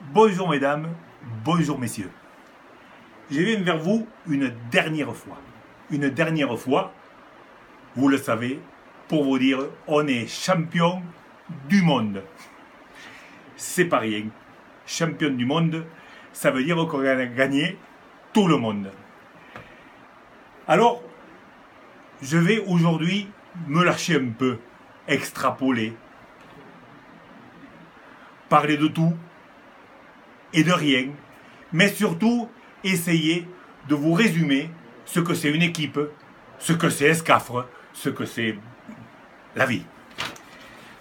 Bonjour mesdames, bonjour messieurs. Je viens vers vous une dernière fois. Une dernière fois, vous le savez, pour vous dire, on est champion du monde. C'est pas rien. Champion du monde, ça veut dire qu'on a gagné tout le monde. Alors, je vais aujourd'hui me lâcher un peu, extrapoler, parler de tout et de rien, mais surtout essayer de vous résumer ce que c'est une équipe, ce que c'est Escafre, ce que c'est la vie.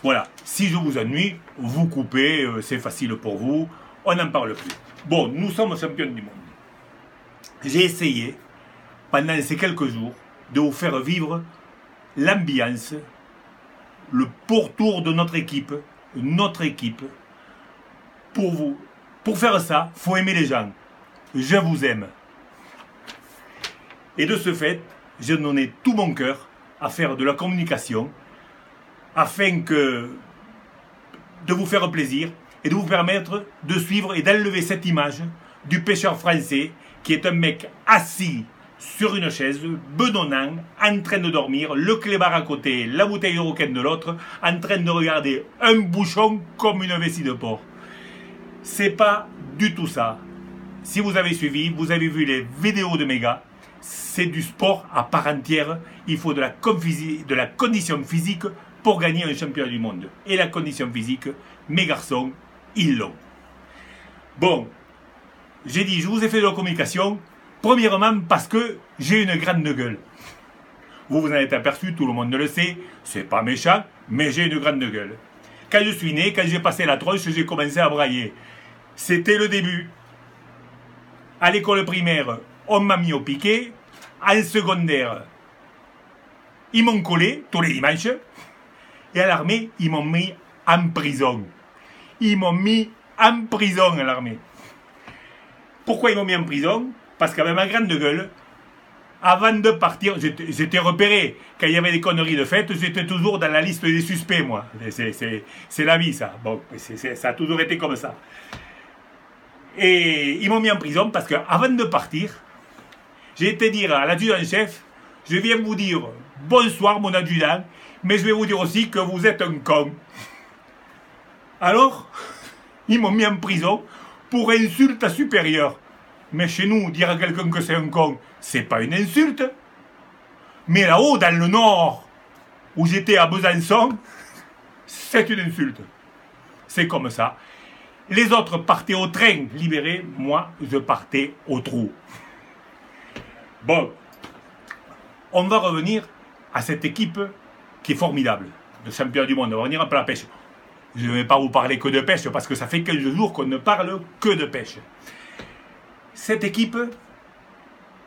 Voilà, si je vous ennuie, vous coupez, c'est facile pour vous, on n'en parle plus. Bon, nous sommes champions du monde. J'ai essayé, pendant ces quelques jours, de vous faire vivre l'ambiance, le pourtour de notre équipe, pour vous. Pour faire ça, il faut aimer les gens. Je vous aime. Et de ce fait, j'ai donné tout mon cœur à faire de la communication afin de vous faire plaisir et de vous permettre de suivre et d'enlever cette image du pêcheur français qui est un mec assis sur une chaise, bedonnant, en train de dormir, le clébard à côté, la bouteille de roquette de l'autre, en train de regarder un bouchon comme une vessie de porc. C'est pas du tout ça. Si vous avez suivi, vous avez vu les vidéos de mes gars, c'est du sport à part entière. Il faut de la condition physique pour gagner un championnat du monde. Et la condition physique, mes garçons, ils l'ont. Bon, j'ai dit, je vous ai fait de la communication, premièrement parce que j'ai une grande gueule. Vous vous en êtes aperçu, tout le monde le sait, c'est pas méchant, mais j'ai une grande gueule. Quand je suis né, quand j'ai passé la tronche, j'ai commencé à brailler. C'était le début. À l'école primaire, on m'a mis au piquet. En secondaire, ils m'ont collé tous les dimanches. Et à l'armée, ils m'ont mis en prison. Ils m'ont mis en prison à l'armée. Pourquoi ils m'ont mis en prison? Parce qu'avec ma grande gueule, avant de partir, j'étais repéré. Quand il y avait des conneries de fête, j'étais toujours dans la liste des suspects, moi. C'est la vie, ça. Bon, ça a toujours été comme ça. Et ils m'ont mis en prison parce qu'avant de partir, j'ai été dire à l'adjudant-chef, je viens vous dire bonsoir mon adjudant, mais je vais vous dire aussi que vous êtes un con. Alors, ils m'ont mis en prison pour insulte à supérieur. Mais chez nous, dire à quelqu'un que c'est un con, c'est pas une insulte. Mais là-haut, dans le nord, où j'étais à Besançon, c'est une insulte. C'est comme ça. Les autres partaient au train libéré, moi, je partais au trou. Bon, on va revenir à cette équipe qui est formidable, de champion du monde. On va revenir un peu à la pêche. Je ne vais pas vous parler que de pêche, parce que ça fait quelques jours qu'on ne parle que de pêche. Cette équipe,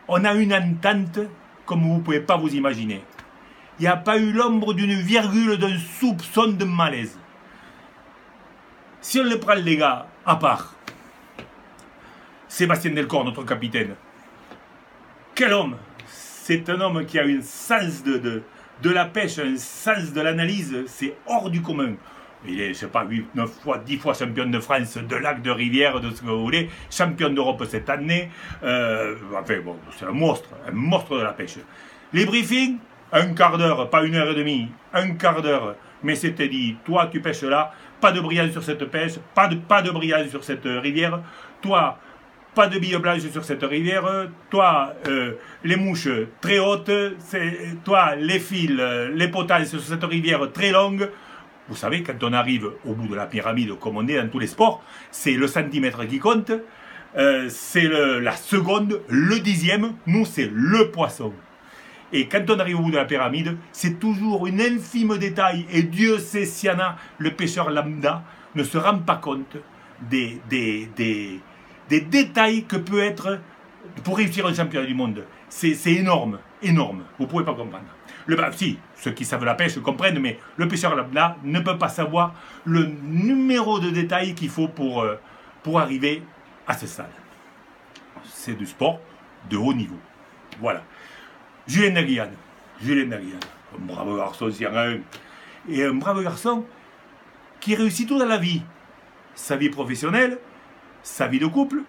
on a une entente comme vous ne pouvez pas vous imaginer. Il n'y a pas eu l'ombre d'une virgule d'un soupçon de malaise. Si on les prend les gars à part, Sébastien Delcor, notre capitaine, quel homme! C'est un homme qui a un sens de la pêche, un sens de l'analyse, c'est hors du commun. Il est, je sais pas, 8, 9 fois, 10 fois champion de France, de lac, de rivière, de ce que vous voulez, champion d'Europe cette année. Enfin bon, c'est un monstre de la pêche. Les briefings, un quart d'heure, pas 1h30, un quart d'heure. Mais c'était dit, toi tu pêches là, pas de brillant sur cette pêche, pas de brillant sur cette rivière. Toi, pas de billes blanches sur cette rivière. Toi, les mouches très hautes. Toi, les fils, les potages sur cette rivière très longue. Vous savez, quand on arrive au bout de la pyramide, comme on est dans tous les sports, c'est le centimètre qui compte, c'est la seconde, le dixième, nous c'est le poisson. Et quand on arrive au bout de la pyramide, c'est toujours une infime détail, et Dieu sait s'il y en a, le pêcheur lambda ne se rend pas compte des détails que peut être pour réussir un championnat du monde. C'est énorme, énorme, vous ne pouvez pas comprendre. Si, ceux qui savent la pêche comprennent, mais le pêcheur lambda ne peut pas savoir le numéro de détails qu'il faut pour arriver à ce stade. C'est du sport de haut niveau. Voilà. Julien Naguian, un brave garçon, s'il y en a un. Et un brave garçon qui réussit tout dans la vie. Sa vie professionnelle, sa vie de couple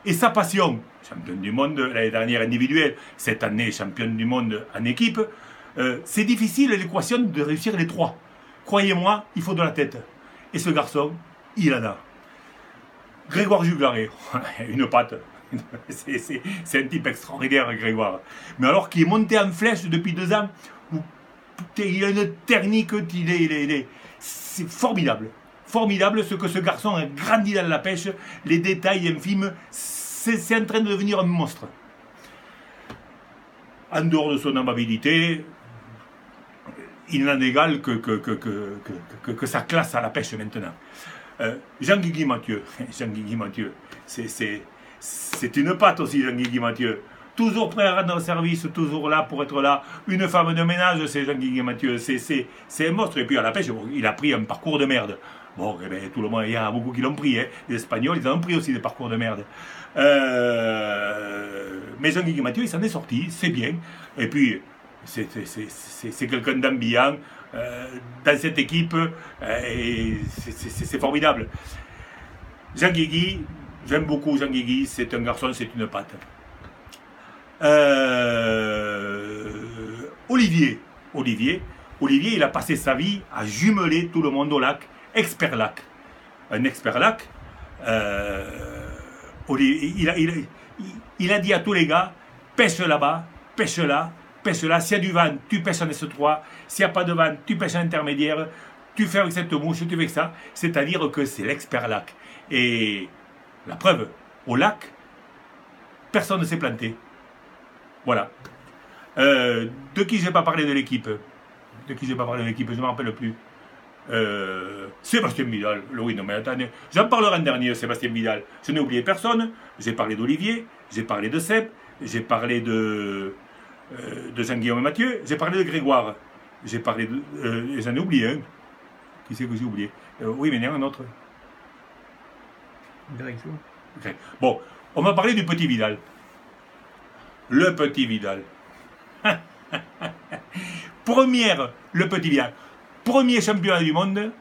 et sa passion. Championne du monde l'année dernière individuelle, cette année championne du monde en équipe. C'est difficile l'équation de réussir les trois. Croyez-moi, il faut de la tête. Et ce garçon, il en a. Grégoire Juglaré, une patte. C'est un type extraordinaire, Grégoire. Mais alors qu'il est monté en flèche depuis 2 ans, il a une technique, c'est formidable. Formidable ce que ce garçon a grandi dans la pêche, les détails infimes, c'est en train de devenir un monstre. En dehors de son amabilité, il n'en égale que sa classe à la pêche maintenant. Jean-Guigui Mathieu, c'est une patte aussi, Jean-Guigui Mathieu. Toujours prêt à rendre service, toujours là pour être là. Une femme de ménage, c'est Jean-Guigui Mathieu, c'est un monstre. Et puis à la pêche, il a pris un parcours de merde. Bon, eh ben, tout le monde, il y en a beaucoup qui l'ont pris. Hein. Les Espagnols, ils en ont pris aussi des parcours de merde. Mais Jean-Guigui Mathieu, il s'en est sorti, c'est bien. Et puis, c'est quelqu'un d'ambiant dans cette équipe. C'est formidable. Jean-Guigui, j'aime beaucoup Jean-Guigui, c'est un garçon, c'est une patte. Olivier, il a passé sa vie à jumeler tout le monde au lac, expert lac. Un expert lac, il a dit à tous les gars, pêche là-bas, pêche là, pêche là. S'il y a du vent, tu pêches en S3. S'il n'y a pas de vent, tu pêches en intermédiaire. Tu fais avec cette mouche, tu fais avec ça. C'est-à-dire que c'est l'expert lac. Et la preuve, au lac, personne ne s'est planté. Voilà. De qui je n'ai pas parlé de l'équipe? Je ne me rappelle plus. Sébastien Vidal. Oui, non mais attendez. J'en parlerai en dernier, Sébastien Vidal. Je n'ai oublié personne. J'ai parlé d'Olivier, j'ai parlé de Seb, j'ai parlé de Jean-Guillaume Mathieu, j'ai parlé de Grégoire. J'ai parlé de... j'en ai oublié un. Qui c'est que j'ai oublié? Oui, mais il y en a un autre. Okay. Bon, on m'a parlé du petit Vidal. Le petit Vidal. Le petit Vidal. Premier championnat du monde.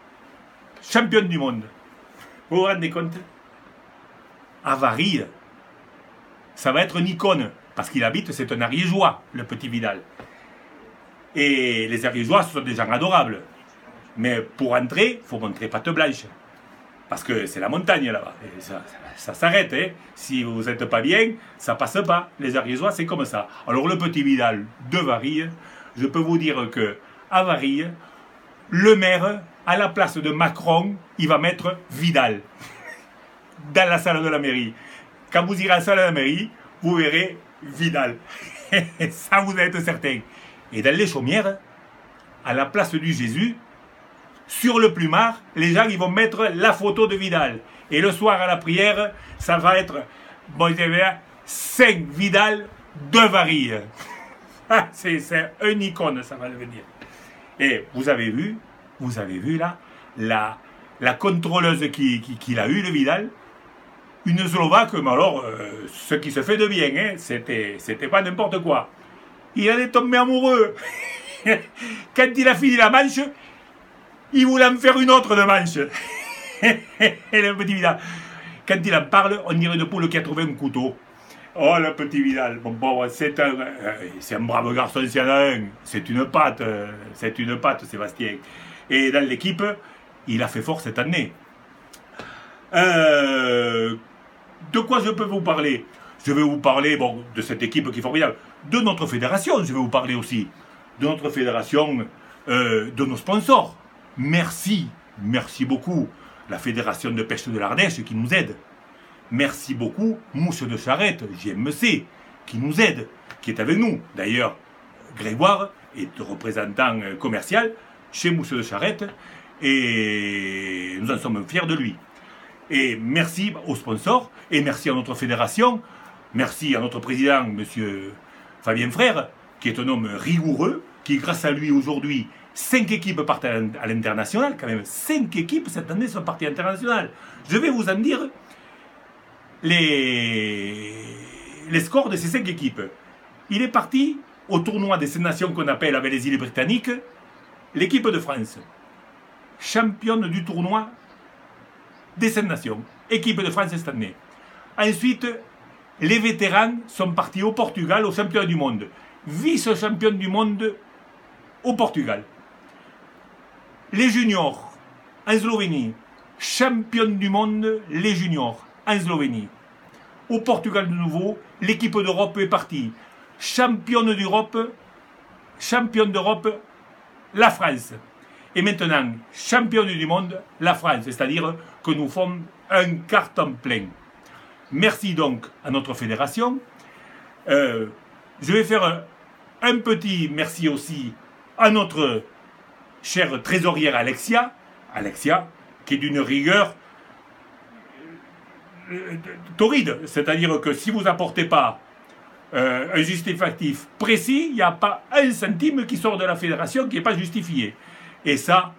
Championne du monde. Vous vous rendez compte? À Varilhes, ça va être une icône. Parce qu'il habite, c'est un Ariégeois, le petit Vidal. Et les Ariégeois, ce sont des gens adorables. Mais pour entrer, il faut montrer patte blanche. Parce que c'est la montagne là-bas. Ça s'arrête. Hein. Si vous n'êtes pas bien, ça passe pas. Les Ariégeois, c'est comme ça. Alors le petit Vidal de Varilhes, je peux vous dire que à Varilhes, le maire, à la place de Macron, il va mettre Vidal dans la salle de la mairie. Quand vous irez à la salle de la mairie, vous verrez Vidal. Ça, vous êtes certain. Et dans les chaumières, à la place du Jésus, sur le plumard, les gens ils vont mettre la photo de Vidal. Et le soir à la prière, ça va être Saint Vidal de Varilhes. C'est une icône, ça va devenir. Et vous avez vu là, la contrôleuse qu'il a eu, le Vidal, une Slovaque, mais alors, ce qui se fait de bien, hein, c'était pas n'importe quoi. Il allait tomber amoureux. Quand il a fini la manche, il voulait en faire une autre de manche. Et le petit Vidal, quand il en parle, on dirait une poule qui a trouvé un couteau. Oh, le petit Vidal, bon, c'est un brave garçon, s'il y en a un. C'est une patte, Sébastien. Et dans l'équipe, il a fait fort cette année. De quoi je peux vous parler? Je vais vous parler de cette équipe qui est formidable. De notre fédération, je vais vous parler aussi. De notre fédération, de nos sponsors. Merci beaucoup. La Fédération de pêche de l'Ardèche qui nous aide. Merci beaucoup, Mouche de Charette, JMC, qui nous aide, qui est avec nous. D'ailleurs, Grégoire est représentant commercial chez Mouche de Charette et nous en sommes fiers de lui. Et merci aux sponsors et merci à notre fédération, merci à notre président, M. Fabien Frère, qui est un homme rigoureux, qui grâce à lui aujourd'hui, 5 équipes partent à l'international, quand même 5 équipes cette année sont parties à l'international. Je vais vous en dire les scores de ces 5 équipes. Il est parti au tournoi des 5 nations qu'on appelle avec les îles britanniques, l'équipe de France, championne du tournoi des 5 nations. équipe de France cette année. Ensuite, les vétérans sont partis au Portugal, au championnat du monde. Vice-champion du monde au Portugal. Les juniors en Slovénie. Championne du monde, les juniors en Slovénie. Au Portugal de nouveau, l'équipe d'Europe est partie. Championne d'Europe, la France. Et maintenant, championne du monde, la France. C'est-à-dire que nous faisons un carton plein. Merci donc à notre fédération. Je vais faire un petit merci aussi à notre chère trésorière Alexia. Alexia, qui est d'une rigueur torride. C'est-à-dire que si vous n'apportez pas un justificatif précis, il n'y a pas un centime qui sort de la fédération qui n'est pas justifié. Et ça,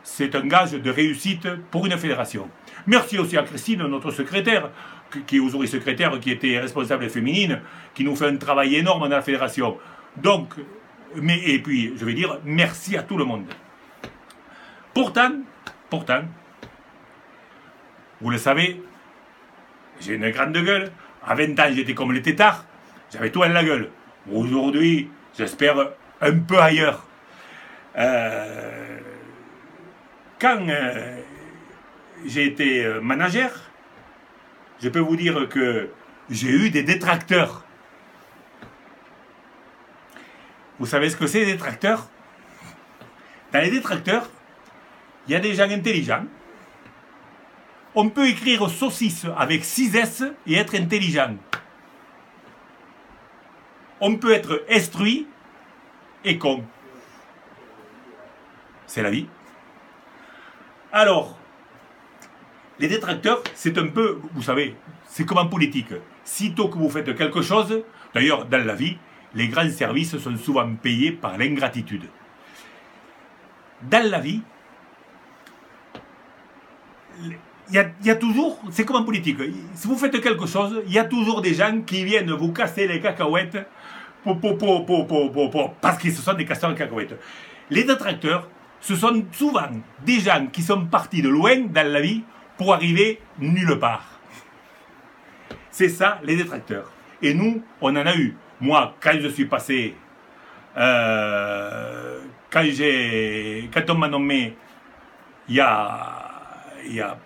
c'est un gage de réussite pour une fédération. Merci aussi à Christine, notre secrétaire, qui est aujourd'hui secrétaire, qui était responsable féminine, qui nous fait un travail énorme dans la fédération. Donc, et puis, je vais dire, merci à tout le monde. Pourtant, vous le savez, j'ai une grande gueule. À 20 ans, j'étais comme les têtards. J'avais tout à la gueule. Aujourd'hui, j'espère un peu ailleurs. Quand j'ai été manager, je peux vous dire que j'ai eu des détracteurs. Vous savez ce que c'est, des détracteurs? Dans les détracteurs, il y a des gens intelligents. On peut écrire saucisse avec 6 S et être intelligent. On peut être instruit et con. C'est la vie. Alors, les détracteurs, c'est un peu, vous savez, c'est comme en politique. Sitôt que vous faites quelque chose, d'ailleurs, dans la vie, les grands services sont souvent payés par l'ingratitude. Dans la vie, il y a toujours, c'est comme en politique, si vous faites quelque chose, il y a toujours des gens qui viennent vous casser les cacahuètes parce qu'ils se sont des casseurs de cacahuètes. Les détracteurs, ce sont souvent des gens qui sont partis de loin dans la vie pour arriver nulle part. C'est ça, les détracteurs. Et nous, on en a eu. Moi, quand je suis passé, quand on m'a nommé, il y a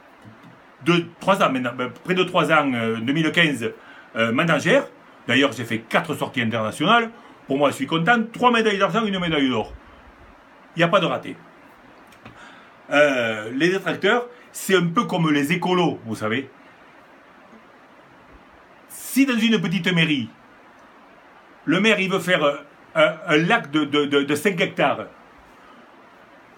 3 ans maintenant, près de 3 ans, 2015, manager. D'ailleurs, j'ai fait 4 sorties internationales. Pour moi, je suis content. 3 médailles d'argent, 1 médaille d'or. Il n'y a pas de raté. Les détracteurs, c'est un peu comme les écolos, vous savez. Si dans une petite mairie, le maire il veut faire un lac de 5 hectares,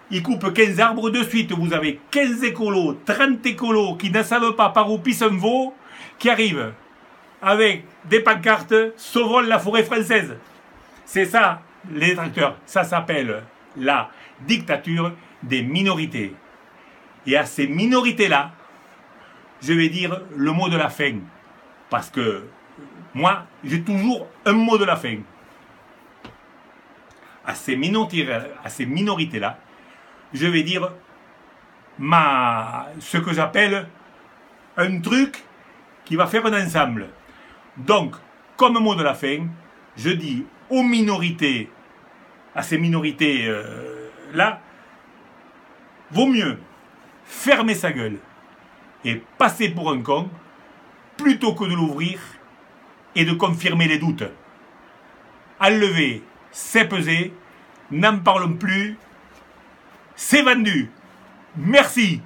il coupe 15 arbres de suite, vous avez 15 écolos, 30 écolos qui ne savent pas par où pisse un veau, qui arrivent avec des pancartes « Sauvons la forêt française ». C'est ça, les détracteurs. Ça s'appelle la dictature des minorités. Et à ces minorités-là, je vais dire le mot de la fin. Parce que moi, j'ai toujours un mot de la fin. À ces minorités-là, je vais dire ce que j'appelle un truc qui va faire un ensemble. Donc, comme mot de la fin, je dis aux minorités, à ces minorités-là, vaut mieux fermer sa gueule et passer pour un con plutôt que de l'ouvrir et de confirmer les doutes. Enlever, c'est peser, n'en parlons plus, c'est vendu. Merci.